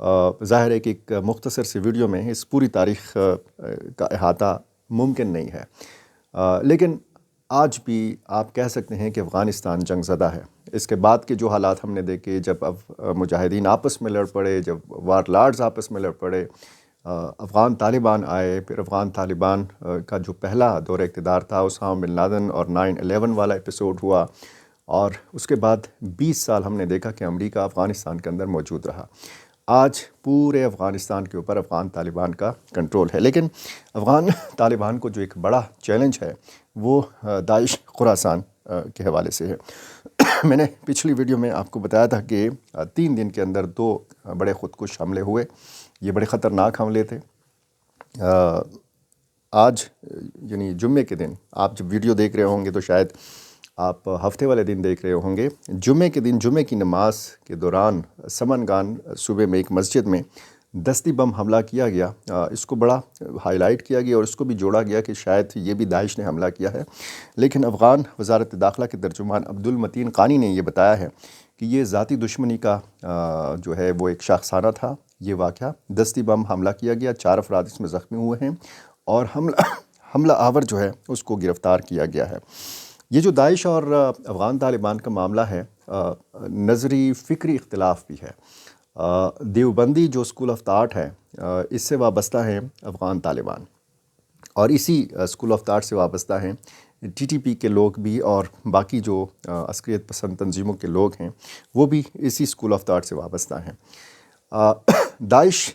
ظاہر ہے کہ ایک مختصر سی ویڈیو میں اس پوری تاریخ کا احاطہ ممکن نہیں ہے، لیکن آج بھی آپ کہہ سکتے ہیں کہ افغانستان جنگ زدہ ہے۔ اس کے بعد کے جو حالات ہم نے دیکھے، جب مجاہدین آپس میں لڑ پڑے، جب وار لارڈز آپس میں لڑ پڑے، افغان طالبان آئے، پھر افغان طالبان کا جو پہلا دور اقتدار تھا اسامہ بن لادن اور 9/11 والا ایپیسوڈ ہوا، اور اس کے بعد 20 سال ہم نے دیکھا کہ امریکہ افغانستان کے اندر موجود رہا۔ آج پورے افغانستان کے اوپر افغان طالبان کا کنٹرول ہے، لیکن افغان طالبان کو جو ایک بڑا چیلنج ہے وہ داعش خراسان کے حوالے سے ہے۔ میں نے پچھلی ویڈیو میں آپ کو بتایا تھا کہ 3 دن کے اندر 2 بڑے خودکش حملے ہوئے، یہ بڑے خطرناک حملے تھے۔ آج یعنی جمعے کے دن آپ جب ویڈیو دیکھ رہے ہوں گے تو شاید آپ ہفتے والے دن دیکھ رہے ہوں گے، جمعے کے دن جمعے کی نماز کے دوران سمنگان صوبے میں ایک مسجد میں دستی بم حملہ کیا گیا۔ اس کو بڑا ہائی لائٹ کیا گیا اور اس کو بھی جوڑا گیا کہ شاید یہ بھی داعش نے حملہ کیا ہے، لیکن افغان وزارت داخلہ کے ترجمان عبدالمتین قانی نے یہ بتایا ہے کہ یہ ذاتی دشمنی کا جو ہے وہ ایک شاخسانہ تھا یہ واقعہ۔ دستی بم حملہ کیا گیا، 4 افراد اس میں زخمی ہوئے ہیں اور حملہ آور جو ہے اس کو گرفتار کیا گیا ہے۔ یہ جو داعش اور افغان طالبان کا معاملہ ہے، نظری فکری اختلاف بھی ہے۔ دیوبندی جو اسکول آف تھاٹ ہے، اس سے وابستہ ہیں افغان طالبان، اور اسی اسکول آف تھاٹ سے وابستہ ہیں TTP کے لوگ بھی، اور باقی جو عسکریت پسند تنظیموں کے لوگ ہیں وہ بھی اسی اسکول آف تھاٹ سے وابستہ ہیں۔ داعش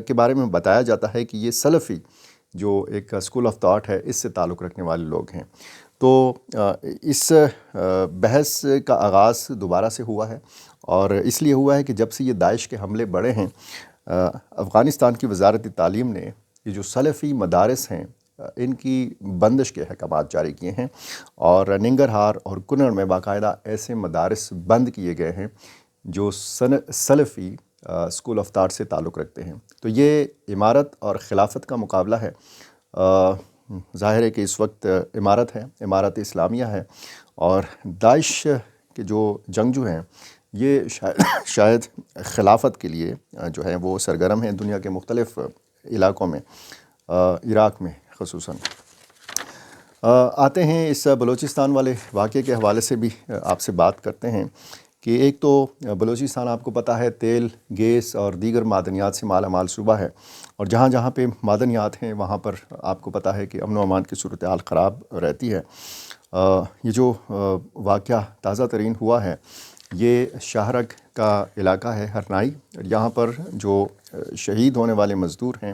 کے بارے میں بتایا جاتا ہے کہ یہ سلفی جو ایک اسکول آف تھاٹ ہے اس سے تعلق رکھنے والے لوگ ہیں۔ تو اس بحث کا آغاز دوبارہ سے ہوا ہے، اور اس لیے ہوا ہے کہ جب سے یہ داعش کے حملے بڑھے ہیں، افغانستان کی وزارت تعلیم نے یہ جو سلفی مدارس ہیں ان کی بندش کے احکامات جاری کیے ہیں، اور ننگرہار اور کنڑ میں باقاعدہ ایسے مدارس بند کیے گئے ہیں جو سلفی اسکول آف تھاٹ سے تعلق رکھتے ہیں۔ تو یہ امارت اور خلافت کا مقابلہ ہے۔ ظاہر ہے کہ اس وقت امارت ہے، امارت اسلامیہ ہے، اور داعش کے جو جنگجو ہیں یہ شاید خلافت کے لیے جو ہے وہ سرگرم ہیں دنیا کے مختلف علاقوں میں، عراق میں خصوصاً۔ آتے ہیں اس بلوچستان والے واقعے کے حوالے سے بھی آپ سے بات کرتے ہیں کہ ایک تو بلوچستان آپ کو پتہ ہے تیل، گیس اور دیگر معدنیات سے مالا مال صوبہ ہے، اور جہاں جہاں پہ معدنیات ہیں وہاں پر آپ کو پتہ ہے کہ امن و امان کی صورتحال خراب رہتی ہے۔ یہ جو واقعہ تازہ ترین ہوا ہے یہ شاہرگ کا علاقہ ہے، ہرنائی، یہاں پر جو شہید ہونے والے مزدور ہیں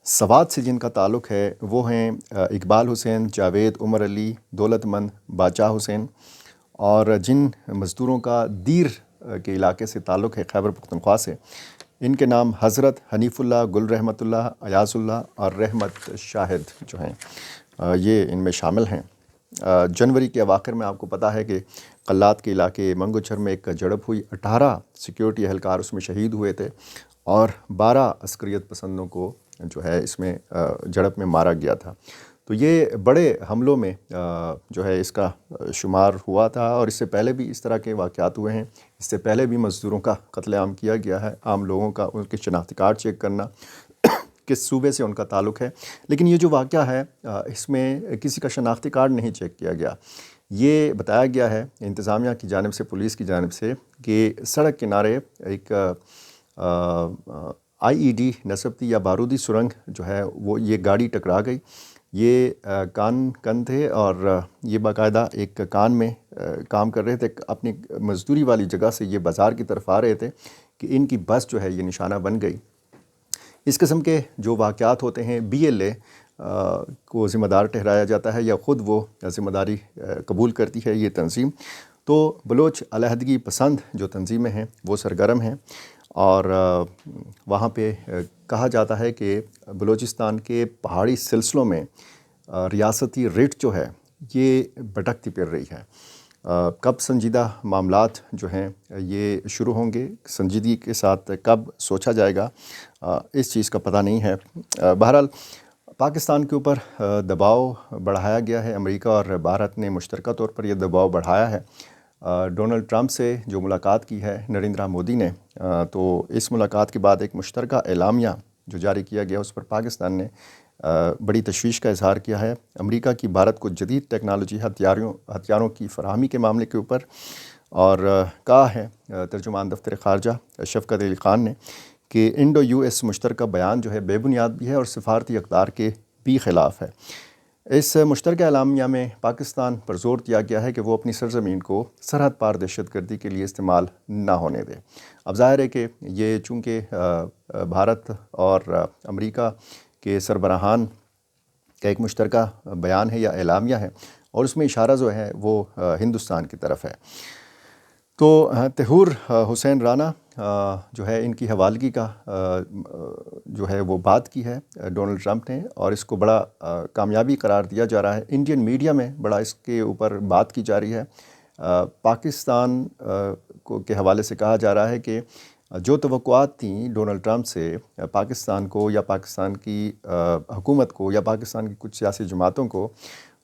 سوات سے جن کا تعلق ہے وہ ہیں اقبال حسین، جاوید، عمر علی، دولت مند، باچا حسین، اور جن مزدوروں کا دیر کے علاقے سے تعلق ہے خیبر پختونخوا سے، ان کے نام حضرت، حنیف اللہ، گل رحمت اللہ، ایاز اللہ اور رحمت شاہد جو ہیں یہ ان میں شامل ہیں۔ جنوری کے اواخر میں آپ کو پتہ ہے کہ قلات کے علاقے منگوچھر میں ایک جھڑپ ہوئی، 18 سیکیورٹی اہلکار اس میں شہید ہوئے تھے، اور 12 عسکریت پسندوں کو جو ہے اس میں جھڑپ میں مارا گیا تھا۔ تو یہ بڑے حملوں میں جو ہے اس کا شمار ہوا تھا، اور اس سے پہلے بھی اس طرح کے واقعات ہوئے ہیں۔ اس سے پہلے بھی مزدوروں کا قتل عام کیا گیا ہے، عام لوگوں کا ان کے شناختی کارڈ چیک کرنا، کس صوبے سے ان کا تعلق ہے، لیکن یہ جو واقعہ ہے اس میں کسی کا شناختی کارڈ نہیں چیک کیا گیا۔ یہ بتایا گیا ہے انتظامیہ کی جانب سے، پولیس کی جانب سے، کہ سڑک کنارے ایک IED نصب تھی یا بارودی سرنگ جو ہے وہ یہ گاڑی ٹکرا گئی۔ یہ کان تھے اور یہ باقاعدہ ایک کان میں کام کر رہے تھے، اپنی مزدوری والی جگہ سے یہ بازار کی طرف آ رہے تھے کہ ان کی بس جو ہے یہ نشانہ بن گئی۔ اس قسم کے جو واقعات ہوتے ہیں BLA کو ذمہ دار ٹھہرایا جاتا ہے یا خود وہ ذمہ داری قبول کرتی ہے یہ تنظیم۔ تو بلوچ علیحدگی پسند جو تنظیمیں ہیں وہ سرگرم ہیں، اور وہاں پہ کہا جاتا ہے کہ بلوچستان کے پہاڑی سلسلوں میں ریاستی رٹ جو ہے یہ بھٹکتی پھر رہی ہے۔ کب سنجیدہ معاملات جو ہیں یہ شروع ہوں گے، سنجیدگی کے ساتھ کب سوچا جائے گا، اس چیز کا پتہ نہیں ہے۔ بہرحال پاکستان کے اوپر دباؤ بڑھایا گیا ہے، امریکہ اور بھارت نے مشترکہ طور پر یہ دباؤ بڑھایا ہے ڈونلڈ ٹرمپ سے جو ملاقات کی ہے نریندرا مودی نے، تو اس ملاقات کے بعد ایک مشترکہ اعلامیہ جو جاری کیا گیا اس پر پاکستان نے بڑی تشویش کا اظہار کیا ہے امریکہ کی بھارت کو جدید ٹیکنالوجی ہتھیاروں کی فراہمی کے معاملے کے اوپر، اور کہا ہے ترجمان دفتر خارجہ شفقت علی خان نے کہ انڈو یو ایس مشترکہ بیان جو ہے بے بنیاد بھی ہے اور سفارتی اقدار کے بھی خلاف ہے۔ اس مشترکہ اعلامیہ میں پاکستان پر زور دیا گیا ہے کہ وہ اپنی سرزمین کو سرحد پار دہشت گردی کے لیے استعمال نہ ہونے دے۔ اب ظاہر ہے کہ یہ چونکہ بھارت اور امریکہ کے سربراہان کا ایک مشترکہ بیان ہے یا اعلامیہ ہے، اور اس میں اشارہ جو ہے وہ ہندوستان کی طرف ہے۔ تو طہور حسین رانا جو ہے ان کی حوالگی کا جو ہے وہ بات کی ہے ڈونلڈ ٹرمپ نے، اور اس کو بڑا کامیابی قرار دیا جا رہا ہے۔ انڈین میڈیا میں بڑا اس کے اوپر بات کی جا رہی ہے۔ پاکستان کے حوالے سے کہا جا رہا ہے کہ جو توقعات تھیں ڈونلڈ ٹرمپ سے پاکستان کو یا پاکستان کی حکومت کو یا پاکستان کی کچھ سیاسی جماعتوں کو،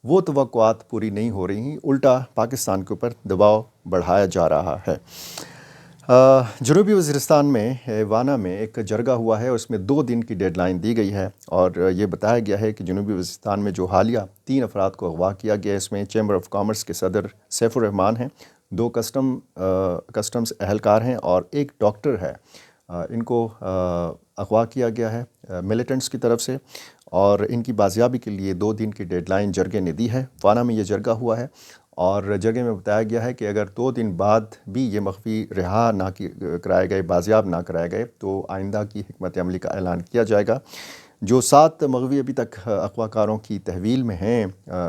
وہ توقعات پوری نہیں ہو رہی ہیں، الٹا پاکستان کے اوپر دباؤ بڑھایا جا رہا ہے۔ جنوبی وزیرستان میں وانا میں ایک جرگہ ہوا ہے، اس میں 2 دن کی ڈیڈ لائن دی گئی ہے، اور یہ بتایا گیا ہے کہ جنوبی وزیرستان میں جو حالیہ 3 افراد کو اغوا کیا گیا ہے، اس میں چیمبر آف کامرس کے صدر سیف الرحمان ہیں، 2 کسٹمز اہلکار ہیں، اور ایک ڈاکٹر ہے۔ ان کو اغوا کیا گیا ہے ملیٹنٹس کی طرف سے، اور ان کی بازیابی کے لیے 2 دن کی ڈیڈ لائن جرگے نے دی ہے۔ وانا میں یہ جرگہ ہوا ہے، اور جرگے میں بتایا گیا ہے کہ اگر 2 دن بعد بھی یہ مخفی رہا نہ کرائے گئے، بازیاب نہ کرائے گئے، تو آئندہ کی حکمت عملی کا اعلان کیا جائے گا۔ جو 7 مغوی ابھی تک اغوا کاروں کی تحویل میں ہیں،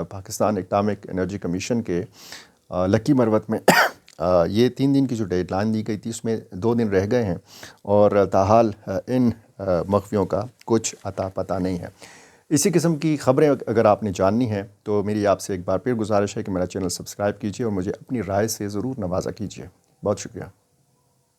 پاکستان ایٹامک انرجی کمیشن کے لکی مروت میں یہ 3 دن کی جو ڈیڈ لائن دی گئی تھی اس میں 2 دن رہ گئے ہیں، اور تاحال ان مخفیوں کا کچھ اتا پتہ نہیں ہے۔ اسی قسم کی خبریں اگر آپ نے جاننی ہیں تو میری آپ سے ایک بار پھر گزارش ہے کہ میرا چینل سبسکرائب کیجیے اور مجھے اپنی رائے سے ضرور نوازا کیجیے۔ بہت شکریہ۔